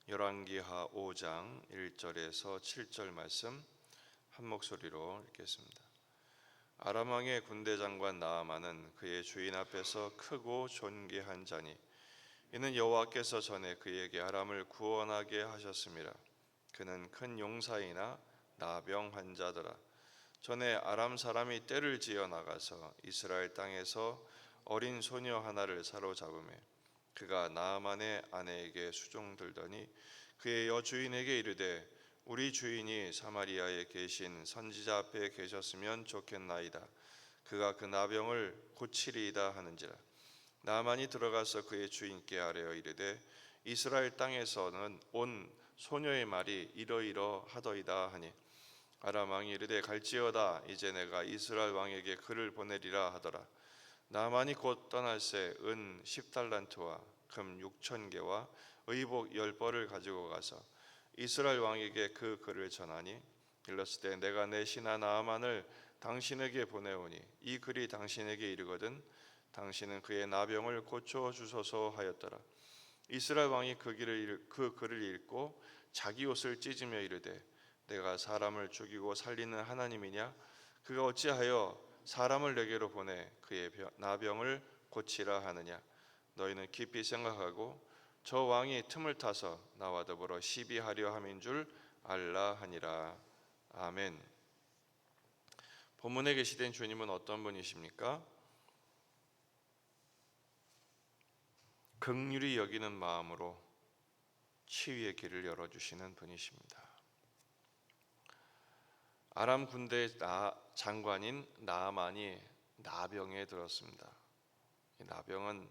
열왕기하 5장 1절에서 7절 말씀 한 목소리로 읽겠습니다. 아람 왕의 군대 장관 나아만은 그의 주인 앞에서 크고 존귀한 자니 이는 여호와께서 전에 그에게 아람을 구원하게 하셨음이라. 그는 큰 용사이나 나병 환자더라. 전에 아람 사람이 떼를 지어 나가서 이스라엘 땅에서 어린 소녀 하나를 사로잡으매 그가 나아만의 아내에게 수종들더니 그의 여주인에게 이르되 우리 주인이 사마리아에 계신 선지자 앞에 계셨으면 좋겠나이다. 그가 그 나병을 고치리이다 하는지라. 나아만이 들어가서 그의 주인께 아뢰어 이르되 이스라엘 땅에서는 온 소녀의 말이 이러이러하더이다 하니 아람 왕이 이르되 갈지어다. 이제 내가 이스라엘 왕에게 그를 보내리라 하더라. 나아만이 곧 떠날새 은 10달란트와 금 6,000개와 의복 10벌을 가지고 가서 이스라엘 왕에게 그 글을 전하니 일렀을 때 내가 내 신하 나아만을 당신에게 보내오니 이 글이 당신에게 이르거든 당신은 그의 나병을 고쳐 주소서 하였더라. 이스라엘 왕이 그 글을 읽고 자기 옷을 찢으며 이르되 내가 사람을 죽이고 살리는 하나님이냐? 그가 어찌하여 사람을 내게로 보내 그의 나병을 고치라 하느냐? 너희는 깊이 생각하고 저 왕이 틈을 타서 나와 더불어 시비하려 함인 줄 알라 하니라. 아멘. 본문에 계시된 주님은 어떤 분이십니까? 긍휼히 여기는 마음으로 치유의 길을 열어주시는 분이십니다. 아람 군대의 장관인 나아만이 나병에 들었습니다. 이 나병은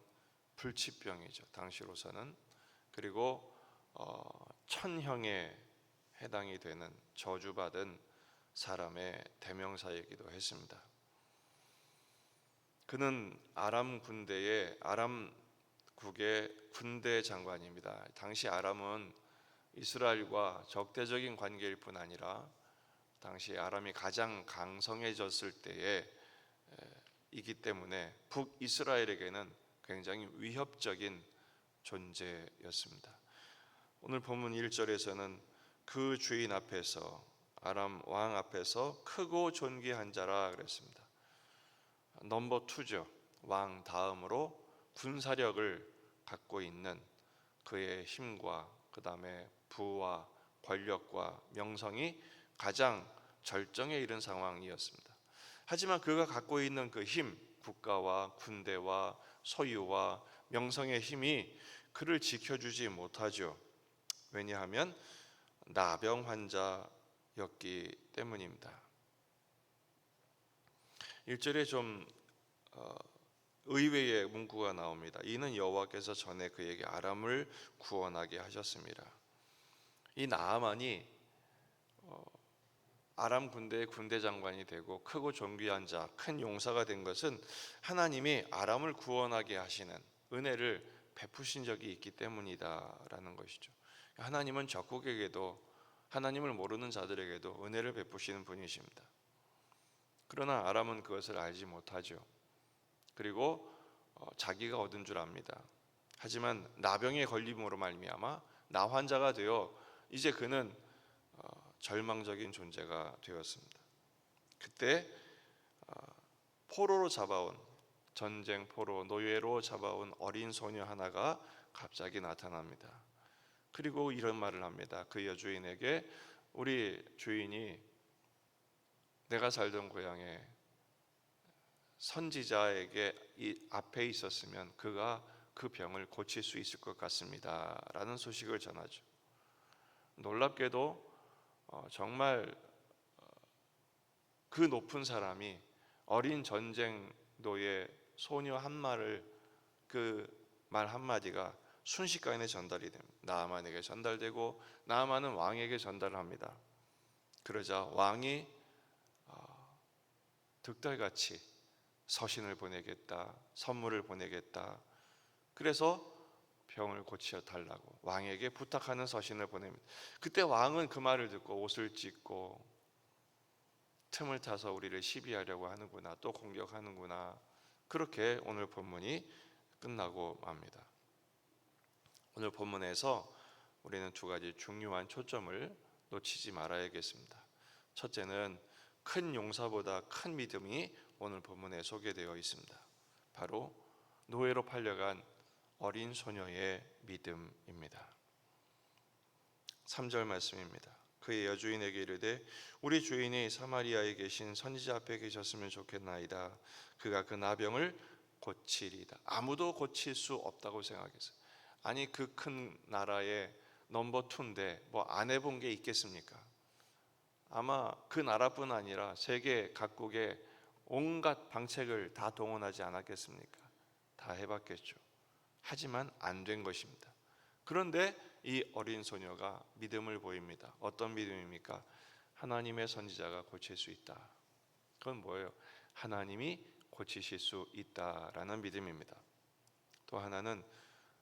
불치병이죠. 당시로서는. 그리고 천형에 해당이 되는 저주받은 사람의 대명사이기도 했습니다. 그는 아람국의 군대 장관입니다. 당시 아람은 이스라엘과 적대적인 관계일 뿐 아니라 당시 아람이 가장 강성해졌을 때에 이기 때문에 북이스라엘에게는 굉장히 위협적인 존재였습니다. 오늘 본문 1절에서는 그 주인 앞에서 아람 왕 앞에서 크고 존귀한 자라 그랬습니다. 넘버 2죠. 왕 다음으로 군사력을 갖고 있는 그의 힘과 그 다음에 부와 권력과 명성이 가장 절정에 이른 상황이었습니다. 하지만 그가 갖고 있는 그 힘, 국가와 군대와 소유와 명성의 힘이 그를 지켜주지 못하죠. 왜냐하면 나병 환자였기 때문입니다. 1절에 좀 의외의 문구가 나옵니다. 이는 여호와께서 전에 그에게 아람을 구원하게 하셨습니다. 이 나아만이 아람 군대의 군대 장관이 되고 크고 존귀한 자, 큰 용사가 된 것은 하나님이 아람을 구원하게 하시는 은혜를 베푸신 적이 있기 때문이다라는 것이죠. 하나님은 적국에게도 하나님을 모르는 자들에게도 은혜를 베푸시는 분이십니다. 그러나 아람은 그것을 알지 못하죠. 그리고 자기가 얻은 줄 압니다. 하지만 나병에 걸림으로 말미암아 나환자가 되어 이제 그는 절망적인 존재가 되었습니다. 그때 포로로 잡아온 전쟁 포로 노예로 잡아온 어린 소녀 하나가 갑자기 나타납니다. 그리고 이런 말을 합니다. 그 여주인에게 우리 주인이 내가 살던 고향에 선지자에게 이 앞에 있었으면 그가 그 병을 고칠 수 있을 것 같습니다 라는 소식을 전하죠. 놀랍게도 정말 그 높은 사람이 어린 전쟁도의 소녀 한 말을 그 말 한마디가 순식간에 전달이 됩니다. 나아만에게 전달되고 나아만은 왕에게 전달을 합니다. 그러자 왕이 득달같이 서신을 보내겠다, 선물을 보내겠다. 그래서 병을 고쳐 달라고 왕에게 부탁하는 서신을 보냅니다. 그때 왕은 그 말을 듣고 옷을 찢고 틈을 타서 우리를 시비하려고 하는구나, 또 공격하는구나. 그렇게 오늘 본문이 끝나고 맙니다. 오늘 본문에서 우리는 두 가지 중요한 초점을 놓치지 말아야겠습니다. 첫째는 큰 용사보다 큰 믿음이 오늘 본문에 소개되어 있습니다. 바로 노예로 팔려간 어린 소녀의 믿음입니다. 3절 말씀입니다. 그의 여주인에게 이르되 우리 주인이 사마리아에 계신 선지자 앞에 계셨으면 좋겠나이다. 그가 그 나병을 고치리이다. 아무도 고칠 수 없다고 생각했어요. 아니 그 큰 나라의 넘버 2인데 뭐 안 해본 게 있겠습니까? 아마 그 나라뿐 아니라 세계 각국의 온갖 방책을 다 동원하지 않았겠습니까? 다 해봤겠죠. 하지만 안 된 것입니다. 그런데 이 어린 소녀가 믿음을 보입니다. 어떤 믿음입니까? 하나님의 선지자가 고칠 수 있다. 그건 뭐예요? 하나님이 고치실 수 있다라는 믿음입니다. 또 하나는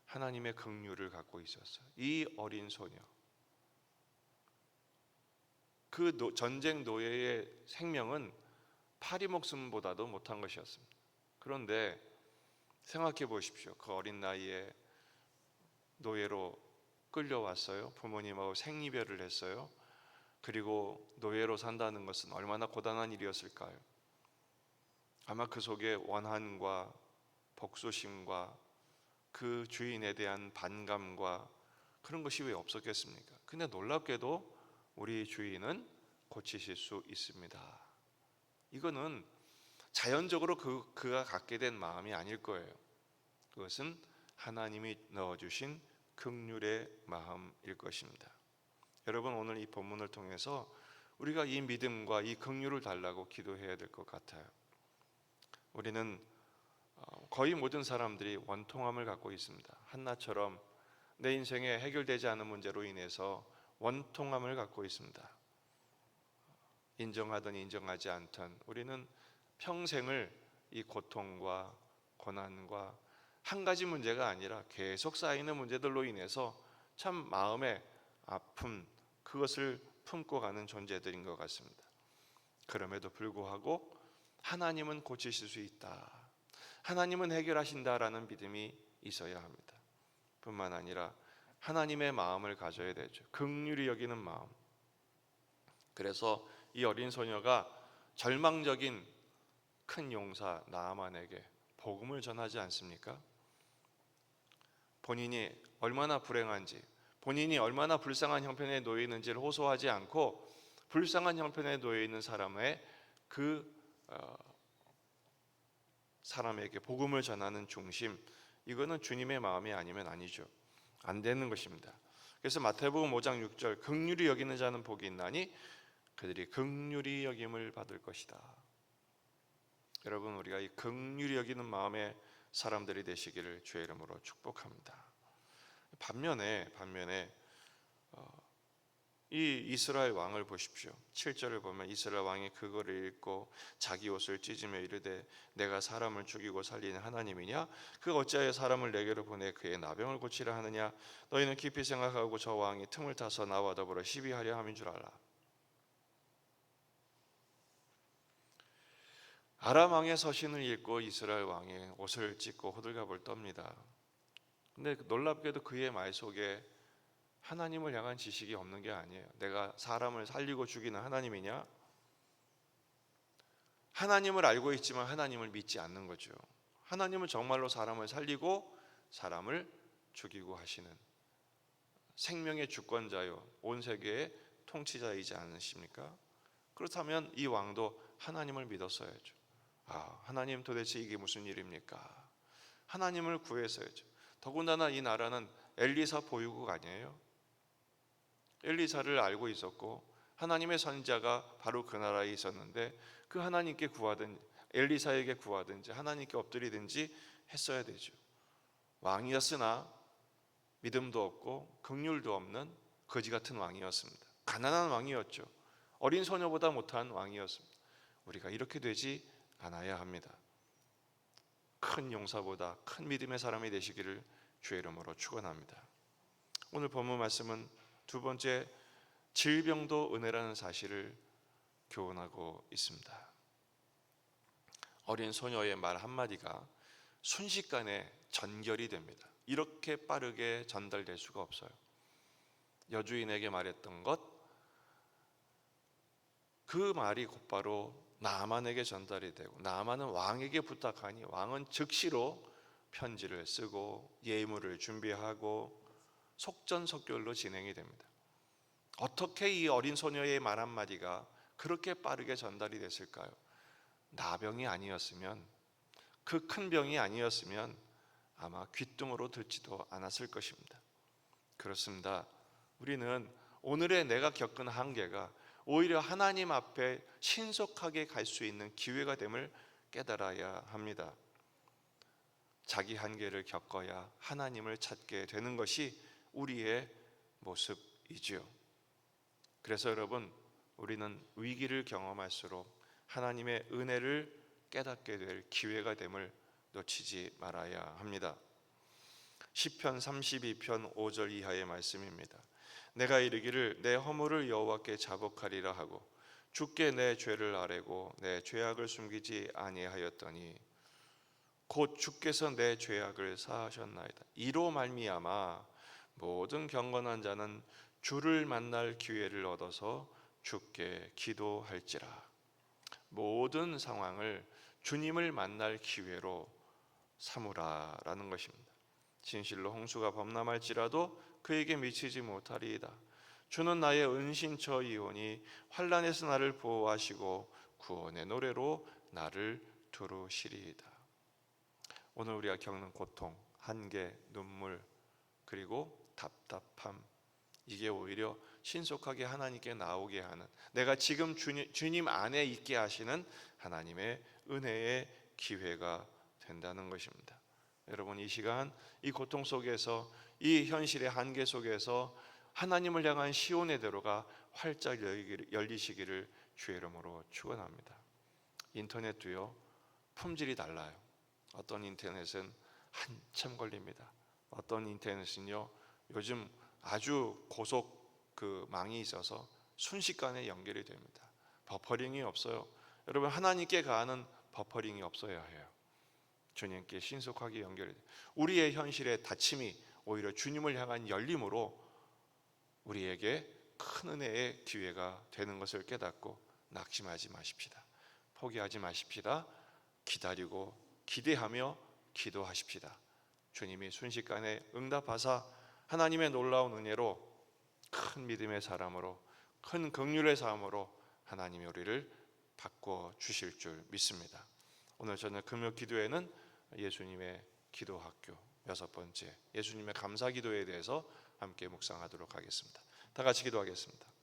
하나님의 긍휼을 갖고 있었어요. 이 어린 소녀, 그 전쟁 노예의 생명은 파리 목숨보다도 못한 것이었습니다. 그런데 생각해 보십시오. 그 어린 나이에 노예로 끌려왔어요. 부모님하고 생이별을 했어요. 그리고 노예로 산다는 것은 얼마나 고단한 일이었을까요? 아마 그 속에 원한과 복수심과 그 주인에 대한 반감과 그런 것이 왜 없었겠습니까? 근데 놀랍게도 우리 주인은 고치실 수 있습니다. 이거는 자연적으로 그가 갖게 된 마음이 아닐 거예요. 그것은 하나님이 넣어주신 긍휼의 마음일 것입니다. 여러분, 오늘 이 본문을 통해서 우리가 이 믿음과 이 긍휼을 달라고 기도해야 될 것 같아요. 우리는 거의 모든 사람들이 원통함을 갖고 있습니다. 한나처럼 내 인생에 해결되지 않은 문제로 인해서 원통함을 갖고 있습니다. 인정하든 인정하지 않든 우리는 평생을 이 고통과 고난과 한 가지 문제가 아니라 계속 쌓이는 문제들로 인해서 참 마음의 아픔, 그것을 품고 가는 존재들인 것 같습니다. 그럼에도 불구하고 하나님은 고치실 수 있다, 하나님은 해결하신다라는 믿음이 있어야 합니다. 뿐만 아니라 하나님의 마음을 가져야 되죠. 긍휼히 여기는 마음. 그래서 이 어린 소녀가 절망적인 큰 용사 나아만에게 복음을 전하지 않습니까? 본인이 얼마나 불행한지, 본인이 얼마나 불쌍한 형편에 놓여 있는지를 호소하지 않고 불쌍한 형편에 놓여 있는 사람의 사람에게 복음을 전하는 중심, 이거는 주님의 마음이 아니면 아니죠. 안 되는 것입니다. 그래서 마태복음 5장 6절, 긍휼히 여기는 자는 복이 있나니 그들이 긍휼히 여김을 받을 것이다. 여러분, 우리가 이 긍휼히 여기는 마음의 사람들이 되시기를 주의 이름으로 축복합니다. 반면에 이 이스라엘 왕을 보십시오. 7절을 보면 이스라엘 왕이 그거를 읽고 자기 옷을 찢으며 이르되 내가 사람을 죽이고 살리는 하나님이냐? 그 어찌하여 사람을 내게로 보내 그의 나병을 고치려 하느냐? 너희는 깊이 생각하고 저 왕이 틈을 타서 나와 더불어 시비하려 함인 줄 알라. 아람 왕의 서신을 읽고 이스라엘 왕이 옷을 찢고 호들갑을 떱니다. 근데 놀랍게도 그의 말 속에 하나님을 향한 지식이 없는 게 아니에요. 내가 사람을 살리고 죽이는 하나님이냐? 하나님을 알고 있지만 하나님을 믿지 않는 거죠. 하나님은 정말로 사람을 살리고 사람을 죽이고 하시는 생명의 주권자요, 온 세계의 통치자이지 않으십니까? 그렇다면 이 왕도 하나님을 믿었어야죠. 하나님 도대체 이게 무슨 일입니까? 하나님을 구했어야죠. 더군다나 이 나라는 엘리사 보유국 아니에요? 엘리사를 알고 있었고 하나님의 선지자가 바로 그 나라에 있었는데 그 하나님께 구하든 엘리사에게 구하든지 하나님께 엎드리든지 했어야 되죠. 왕이었으나 믿음도 없고 긍휼도 없는 거지 같은 왕이었습니다. 가난한 왕이었죠. 어린 소녀보다 못한 왕이었습니다. 우리가 이렇게 되지 않아야 합니다. 큰 용사보다 큰 믿음의 사람이 되시기를 주의 이름으로 축원합니다. 오늘 본문 말씀은 두 번째, 질병도 은혜라는 사실을 교훈하고 있습니다. 어린 소녀의 말 한마디가 순식간에 전결이 됩니다. 이렇게 빠르게 전달될 수가 없어요. 여주인에게 말했던 것, 그 말이 곧바로 나아만에게 전달이 되고 나아만은 왕에게 부탁하니 왕은 즉시로 편지를 쓰고 예물을 준비하고 속전속결로 진행이 됩니다. 어떻게 이 어린 소녀의 말 한마디가 그렇게 빠르게 전달이 됐을까요? 나병이 아니었으면, 그 큰 병이 아니었으면 아마 귓등으로 듣지도 않았을 것입니다. 그렇습니다. 우리는 오늘의 내가 겪은 한계가 오히려 하나님 앞에 신속하게 갈 수 있는 기회가 됨을 깨달아야 합니다. 자기 한계를 겪어야 하나님을 찾게 되는 것이 우리의 모습이지요. 그래서 여러분, 우리는 위기를 경험할수록 하나님의 은혜를 깨닫게 될 기회가 됨을 놓치지 말아야 합니다. 시편 32편 5절 이하의 말씀입니다. 내가 이르기를 내 허물을 여호와께 자복하리라 하고 주께 내 죄를 아뢰고 내 죄악을 숨기지 아니하였더니 곧 주께서 내 죄악을 사하셨나이다. 이로 말미암아 모든 경건한 자는 주를 만날 기회를 얻어서 주께 기도할지라. 모든 상황을 주님을 만날 기회로 삼으라라는 것입니다. 진실로 홍수가 범람할지라도 그에게 미치지 못하리이다. 주는 나의 은신처이오니 환난에서 나를 보호하시고 구원의 노래로 나를 두루시리이다. 오늘 우리가 겪는 고통, 한계, 눈물, 그리고 답답함, 이게 오히려 신속하게 하나님께 나오게 하는, 내가 지금 주님 안에 있게 하시는 하나님의 은혜의 기회가 된다는 것입니다. 여러분, 이 시간 이 고통 속에서, 이 현실의 한계 속에서 하나님을 향한 시온의 대로가 활짝 열리시기를 주의 이름으로 축원합니다. 인터넷도요, 품질이 달라요. 어떤 인터넷은 한참 걸립니다. 어떤 인터넷은요, 요즘 아주 고속 망이 있어서 순식간에 연결이 됩니다. 버퍼링이 없어요. 여러분, 하나님께 가는 버퍼링이 없어야 해요. 주님께 신속하게 연결이 돼요. 우리의 현실의 닫힘이 오히려 주님을 향한 열림으로 우리에게 큰 은혜의 기회가 되는 것을 깨닫고 낙심하지 마십시다. 포기하지 마십시다. 기다리고 기대하며 기도하십시다. 주님이 순식간에 응답하사 하나님의 놀라운 은혜로 큰 믿음의 사람으로, 큰 긍휼의 삶으로 하나님이 우리를 바꿔 주실 줄 믿습니다. 오늘 저녁 금요 기도회는 예수님의 기도학교 6번째, 예수님의 감사기도에 대해서 함께 묵상하도록 하겠습니다. 다 같이 기도하겠습니다.